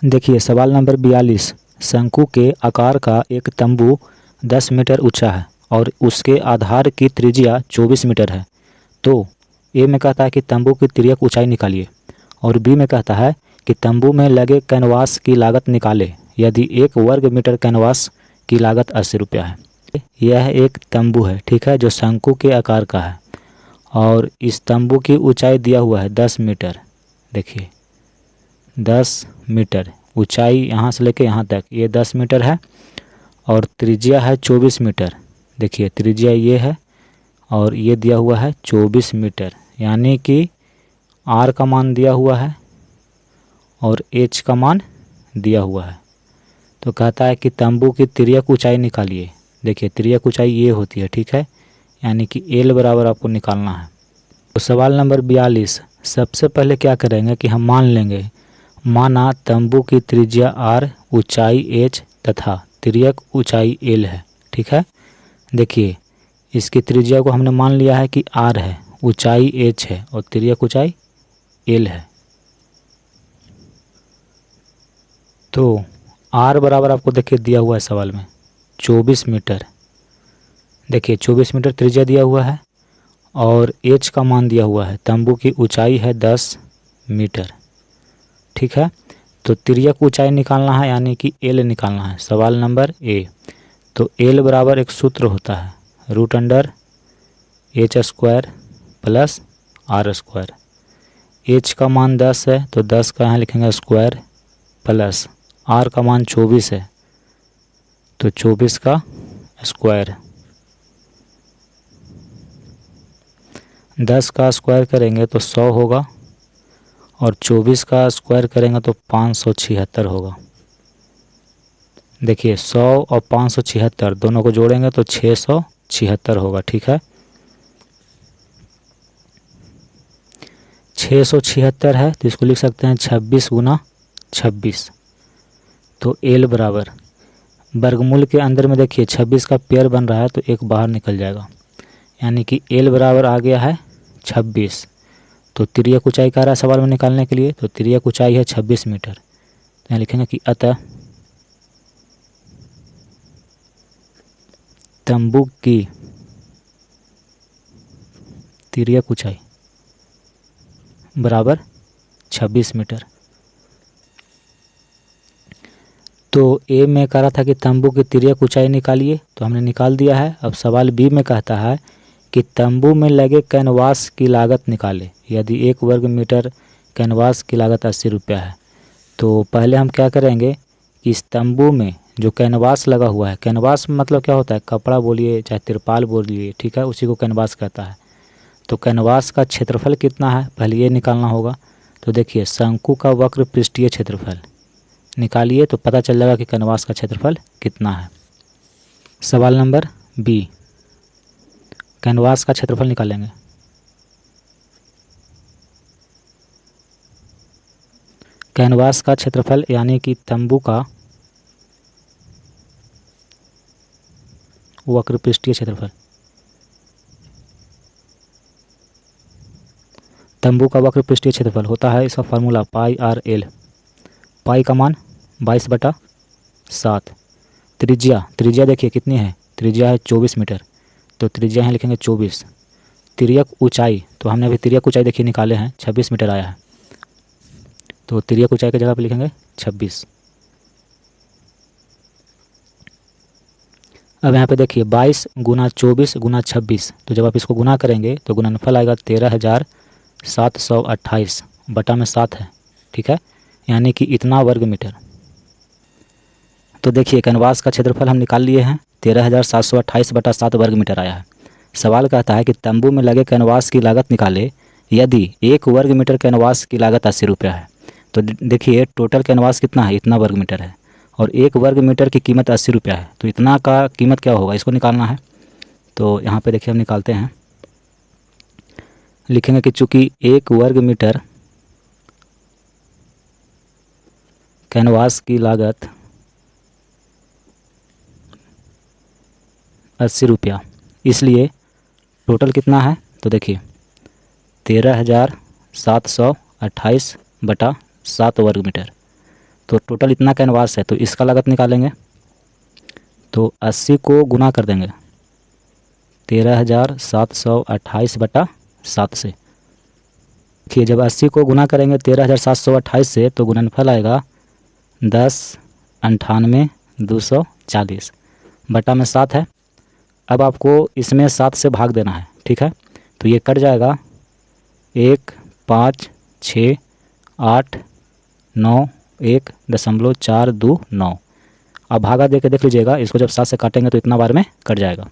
देखिए सवाल नंबर 42। शंकु के आकार का एक तंबू 10 मीटर ऊंचा है और उसके आधार की त्रिज्या 24 मीटर है। तो ए में कहता है कि तंबू की तिर्यक ऊंचाई निकालिए, और बी में कहता है कि तंबू में लगे कैनवास की लागत निकाले यदि 1 वर्ग मीटर कैनवास की लागत 80 रुपया है। यह एक तंबू है, ठीक है, जो शंकु के आकार का है और इस तंबू की ऊंचाई दिया हुआ है 10 मीटर। देखिए 10 मीटर ऊंचाई, यहाँ से लेके यहाँ तक ये 10 मीटर है और त्रिज्या है 24 मीटर। देखिए त्रिज्या ये है और ये दिया हुआ है 24 मीटर, यानी कि आर का मान दिया हुआ है और एच का मान दिया हुआ है। तो कहता है कि तंबू की तिर्यक ऊंचाई निकालिए। देखिए तिर्यक ऊंचाई ये होती है, ठीक है, यानी कि एल बराबर आपको निकालना है। तो सवाल नंबर 42। सबसे पहले क्या करेंगे कि हम मान लेंगे, माना तंबू की त्रिज्या आर, ऊंचाई एच तथा तिर्यक ऊंचाई एल है, ठीक है। देखिए इसकी त्रिज्या को हमने मान लिया है कि आर है, ऊंचाई एच है और तिर्यक ऊंचाई एल है। तो आर बराबर आपको देखिए दिया हुआ है सवाल में 24 मीटर। देखिए 24 मीटर त्रिज्या दिया हुआ है और एच का मान दिया हुआ है, तंबू की ऊंचाई है 10 मीटर, ठीक है। तो तिर्यक ऊंचाई निकालना है यानी कि एल निकालना है। सवाल नंबर ए। तो एल बराबर एक सूत्र होता है √एच² प्लस r²। एच का मान 10 है तो 10 का यहाँ लिखेंगे स्क्वायर, प्लस आर का मान 24 है तो 24 का स्क्वायर। 10 का स्क्वायर करेंगे तो 100 होगा और 24 का स्क्वायर करेंगे तो 576 होगा। देखिए 100 और 576 दोनों को जोड़ेंगे तो 676 होगा, ठीक है। 676 है तो इसको लिख सकते हैं 26 गुना 26। तो एल बराबर वर्गमूल के अंदर में देखिए 26 का पेयर बन रहा है तो एक बाहर निकल जाएगा, यानी कि एल बराबर आ गया है 26। तो तिर्यक ऊंचाई कह रहा है सवाल में निकालने के लिए, तो तिर्यक ऊंचाई है 26 मीटर। तो यहाँ लिखेंगे कि अतः तंबू की तिर्यक ऊंचाई बराबर 26 मीटर। तो ए में कह रहा था कि तंबू की तिर्यक ऊंचाई निकालिए, तो हमने निकाल दिया है। अब सवाल बी में कहता है कि तंबू में लगे कैनवास की लागत निकाले यदि 1 वर्ग मीटर कैनवास की लागत 80 रुपया है। तो पहले हम क्या करेंगे कि इस तंबू में जो कैनवास लगा हुआ है, कैनवास मतलब क्या होता है, कपड़ा बोलिए चाहे तिरपाल बोलिए, ठीक है, उसी को कैनवास कहता है। तो कैनवास का क्षेत्रफल कितना है पहले ये निकालना होगा। तो देखिए शंकु का वक्र पृष्ठीय क्षेत्रफल निकालिए तो पता चल जाएगा कि कैनवास का क्षेत्रफल कितना है। सवाल नंबर बी, कैनवास का क्षेत्रफल निकालेंगे। कैनवास का क्षेत्रफल यानी कि तंबू का वक्र पृष्ठीय क्षेत्रफल, तंबू का वक्र पृष्ठीय क्षेत्रफल होता है, इसका फार्मूला πr/l। पाई का मान 22/7। त्रिज्या देखिए कितनी है, त्रिज्या है 24 मीटर, तो त्रिज्या यहाँ लिखेंगे 24। तिर्यक ऊंचाई, तो हमने अभी तिर्यक ऊंचाई देखिए निकाले हैं 26 मीटर आया है, तो तिर्यक ऊंचाई की जगह पे लिखेंगे 26। अब यहाँ पे देखिए 22 गुना 24 गुना 26, तो जब आप इसको गुना करेंगे तो गुणनफल आएगा 13,728 बटा में 7 है, ठीक है, यानी कि इतना वर्ग मीटर। तो देखिए कैनवास का क्षेत्रफल हम निकाल लिए हैं, 13,728 बटा 7 वर्ग मीटर आया है। सवाल कहता है कि तंबू में लगे कैनवास की लागत निकाले यदि 1 वर्ग मीटर कैनवास की लागत 80 रुपया है। तो देखिए टोटल कैनवास कितना है, इतना वर्ग मीटर है और 1 वर्ग मीटर की कीमत 80 रुपया है, तो इतना का कीमत क्या होगा इसको निकालना है। तो यहाँ पे देखिए हम निकालते हैं, लिखेंगे कि चूँकि 1 वर्ग मीटर कैनवास की लागत 80 रुपया, इसलिए टोटल कितना है, तो देखिए 13,728 बटा 7 वर्ग मीटर। तो टोटल इतना कैनवास है, तो इसका लागत निकालेंगे। तो 80 को गुना कर देंगे 13,728/7 से। देखिए जब 80 को गुना करेंगे 13,728 से तो गुणनफल आएगा 10,98,240 बटा में 7 है। अब आपको इसमें 7 से भाग देना है, ठीक है। तो ये कट जाएगा 1, 5, 6, 8, 9, 1.429। अब भागा दे के देख लीजिएगा, इसको जब 7 से काटेंगे तो इतना बार में कट जाएगा।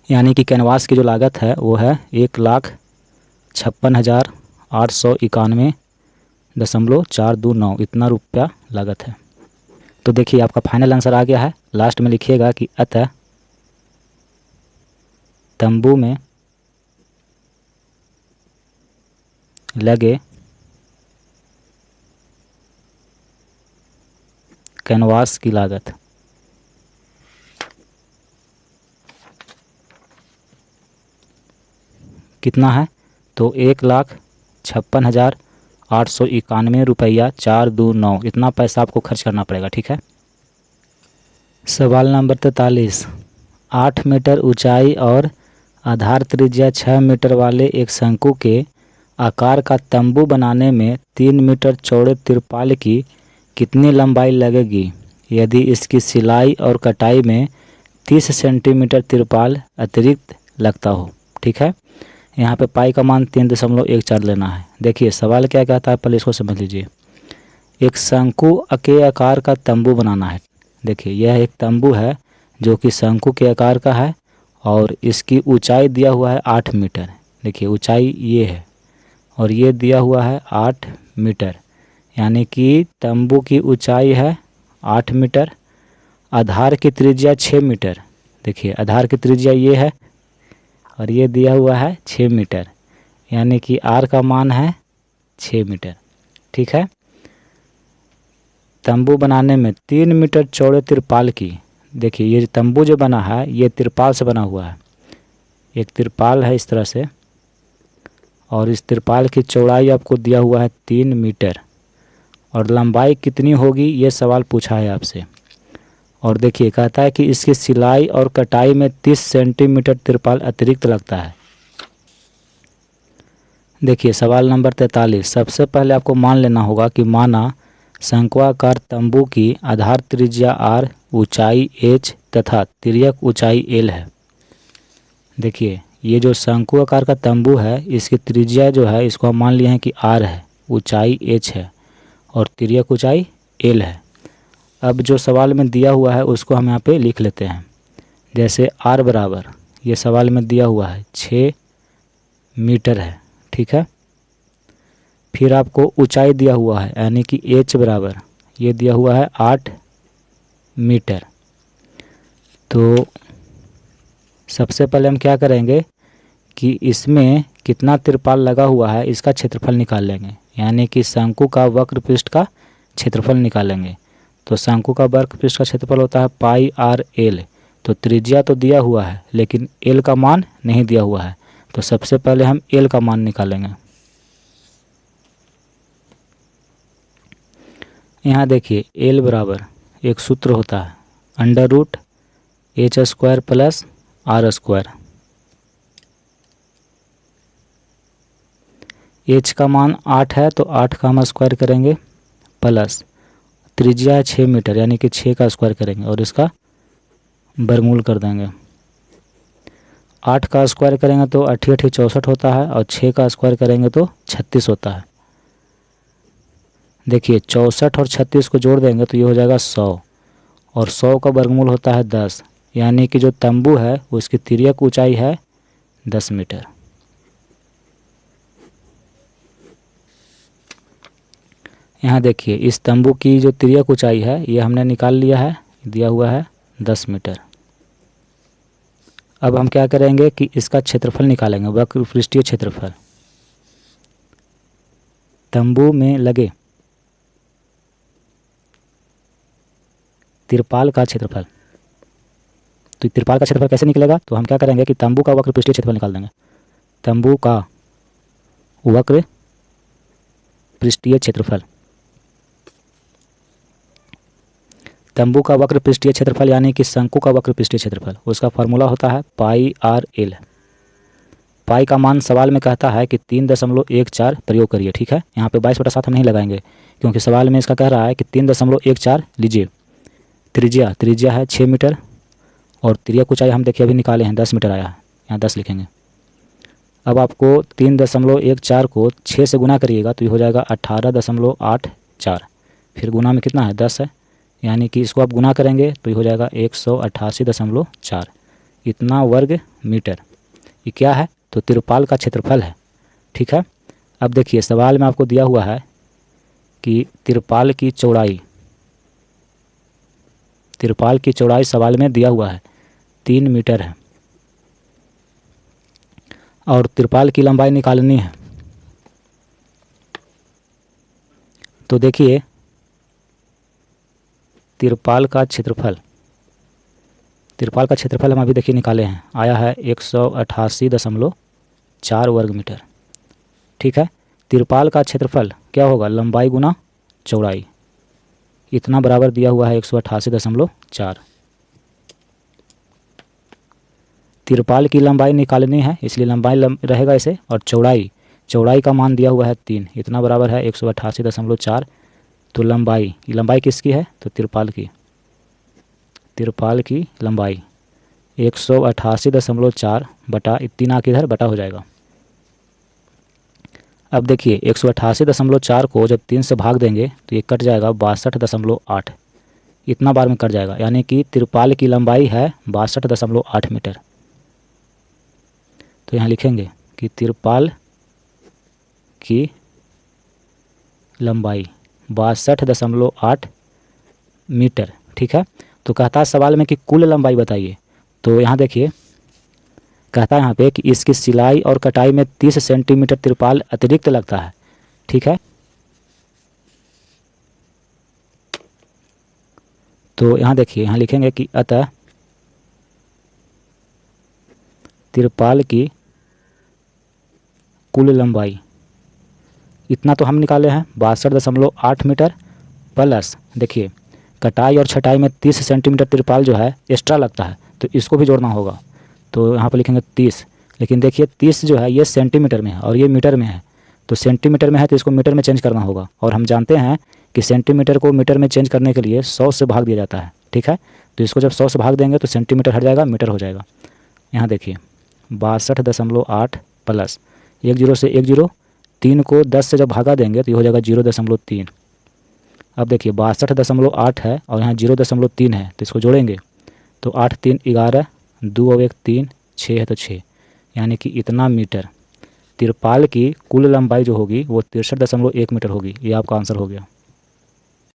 यानी कि कैनवास की जो लागत है वो है 1,56,891.429, इतना रुपया लागत है। तो देखिए आपका फाइनल आंसर आ गया है। लास्ट में लिखिएगा कि अतः तंबू में लगे कैनवास की लागत कितना है, तो 1,56,891.429, इतना पैसा आपको खर्च करना पड़ेगा, ठीक है। सवाल नंबर 43, 8 मीटर ऊंचाई और आधार त्रिज्या 6 मीटर वाले एक शंकु के आकार का तंबू बनाने में 3 मीटर चौड़े तिरपाल की कितनी लंबाई लगेगी यदि इसकी सिलाई और कटाई में 30 सेंटीमीटर तिरपाल अतिरिक्त लगता हो, ठीक है। यहाँ पे पाई का मान 3.14 लेना है। देखिए सवाल क्या कहता है, पहले इसको समझ लीजिए। एक शंकु के आकार का तंबू बनाना है। देखिए यह एक तंबू है जो कि शंकु के आकार का है और इसकी ऊंचाई दिया हुआ है 8 मीटर। देखिए ऊंचाई ये है और ये दिया हुआ है 8 मीटर, यानी कि तंबू की ऊंचाई है 8 मीटर। आधार की त्रिज्या 6 मीटर। देखिए आधार की त्रिज्या ये है और ये दिया हुआ है 6 मीटर, यानी कि आर का मान है 6 मीटर, ठीक है। तंबू बनाने में 3 मीटर चौड़े तिरपाल की, देखिए ये तंबू जो बना है ये तिरपाल से बना हुआ है। एक तिरपाल है इस तरह से और इस तिरपाल की चौड़ाई आपको दिया हुआ है 3 मीटर और लंबाई कितनी होगी ये सवाल पूछा है आपसे। और देखिए कहता है कि इसकी सिलाई और कटाई में 30 सेंटीमीटर तिरपाल अतिरिक्त लगता है। देखिए सवाल नंबर 43, सबसे पहले आपको मान लेना होगा कि माना शंक्वाकार तंबू की आधार त्रिज्या r, ऊंचाई h तथा तिर्यक ऊंचाई l है। देखिए ये जो शंकु आकार का तंबू है इसकी त्रिज्या जो है इसको हम मान लिए हैं कि r है, ऊंचाई h है और तिर्यक ऊंचाई l है। अब जो सवाल में दिया हुआ है उसको हम यहाँ पे लिख लेते हैं। जैसे r बराबर ये सवाल में दिया हुआ है 6 मीटर है, ठीक है। फिर आपको ऊंचाई दिया हुआ है यानी कि h बराबर ये दिया हुआ है 8 मीटर। तो सबसे पहले हम क्या करेंगे कि इसमें कितना तिरपाल लगा हुआ है इसका क्षेत्रफल निकाल लेंगे, यानी कि शंकु का वक्र पृष्ठ का क्षेत्रफल निकालेंगे। तो शंकु का वक्र पृष्ठ का क्षेत्रफल होता है पाई आर एल। तो त्रिज्या तो दिया हुआ है लेकिन एल का मान नहीं दिया हुआ है, तो सबसे पहले हम एल का मान निकालेंगे। यहाँ देखिए एल बराबर एक सूत्र होता है √h² प्लस r²। h का मान 8 है तो 8 का हम स्क्वायर करेंगे प्लस त्रिज्या 6 मीटर यानी कि 6 का स्क्वायर करेंगे और इसका वर्गमूल कर देंगे। 8 का स्क्वायर करेंगे तो 8 8 64 होता है और 6 का स्क्वायर करेंगे तो 36 होता है। देखिए 64 और 36 को जोड़ देंगे तो ये हो जाएगा 100 और 100 का वर्गमूल होता है 10, यानी कि जो तंबू है उसकी तिर्यक ऊंचाई है 10 मीटर। यहाँ देखिए इस तंबू की जो तिर्यक ऊंचाई है ये हमने निकाल लिया है, दिया हुआ है 10 मीटर। अब हम क्या करेंगे कि इसका क्षेत्रफल निकालेंगे, वक्र पृष्ठीय क्षेत्रफल। तंबू में लगे तिरपाल का क्षेत्रफल। तो तिरपाल का क्षेत्रफल कैसे निकलेगा, तो हम क्या करेंगे कि तंबू का वक्र पृष्ठीय क्षेत्रफल निकाल देंगे। तंबू का वक्र पृष्ठीय क्षेत्रफल तंबू का वक्र पृष्ठीय क्षेत्रफल यानी कि शंकु का वक्र पृष्ठीय क्षेत्रफल, उसका फार्मूला होता है पाई आर एल। पाई का मान सवाल में कहता है कि 3.14 प्रयोग करिए। ठीक है, यहाँ पे 22/7 हम नहीं लगाएंगे क्योंकि सवाल में इसका कह रहा है कि 3.14 लीजिए। त्रिज्या है 6 मीटर और तिर्यक ऊंचाई हम देखिए अभी निकाले हैं 10 मीटर आया है, यहाँ 10 लिखेंगे। अब आपको 3.14 को 6 से गुना करिएगा तो ये हो जाएगा 18.84, फिर गुना में कितना है 10 है, यानी कि इसको आप गुना करेंगे तो ये हो जाएगा 188.4, इतना वर्ग मीटर। ये क्या है? तो तिरपाल का क्षेत्रफल है। ठीक है, अब देखिए सवाल में आपको दिया हुआ है कि तिरपाल की चौड़ाई सवाल में दिया हुआ है 3 मीटर है और तिरपाल की लंबाई निकालनी है। तो देखिए तिरपाल का क्षेत्रफल हम अभी देखिए निकाले हैं, आया है 188.4 वर्ग मीटर। ठीक है, तिरपाल का क्षेत्रफल क्या होगा? लंबाई गुना चौड़ाई, इतना बराबर दिया हुआ है 188.4। तिरपाल की लंबाई निकालनी है इसलिए लंबाई रहेगा इसे, और चौड़ाई का मान दिया हुआ है 3, इतना बराबर है 188.4। तो लंबाई किसकी है? तो तिरपाल की लंबाई 188.4 बटा 3 आके इधर बटा हो जाएगा। अब देखिए 188.4 को जब 3 से भाग देंगे तो ये कट जाएगा 62.8, इतना बार में कट जाएगा, यानी कि तिरपाल की लंबाई है 62.8 मीटर। तो यहाँ लिखेंगे कि तिरपाल की लंबाई 62.8 मीटर। ठीक है, तो कहता है सवाल में कि कुल लंबाई बताइए। तो यहाँ देखिए कहता है यहाँ पे कि इसकी सिलाई और कटाई में 30 सेंटीमीटर तिरपाल अतिरिक्त लगता है। ठीक है, तो यहाँ देखिए यहाँ लिखेंगे कि अतः तिरपाल की कुल लंबाई, इतना तो हम निकाले हैं 62.8 मीटर, प्लस देखिए कटाई और छटाई में 30 सेंटीमीटर तिरपाल जो है एक्स्ट्रा लगता है, तो इसको भी जोड़ना होगा। तो यहाँ पर लिखेंगे 30, लेकिन देखिए 30 जो है ये सेंटीमीटर में है और ये मीटर में है, तो सेंटीमीटर में है तो इसको मीटर में चेंज करना होगा, और हम जानते हैं कि सेंटीमीटर को मीटर में चेंज करने के लिए 100 से भाग दिया जाता है। ठीक है, तो इसको जब 100 से भाग देंगे तो सेंटीमीटर हट जाएगा, मीटर हो जाएगा। यहाँ देखिए 62.8 प्लस 1 0 से 1 0, 3 को 10 से जब भागा देंगे तो ये हो जाएगा 0.3। अब देखिए 62.8 है और यहाँ 0.3 है, तो इसको जोड़ेंगे तो 8 3 11, 2 और 1 3, 6 है तो 6, यानी कि इतना मीटर। तिरपाल की कुल लंबाई जो होगी वो 63.1 मीटर होगी। ये आपका आंसर हो गया।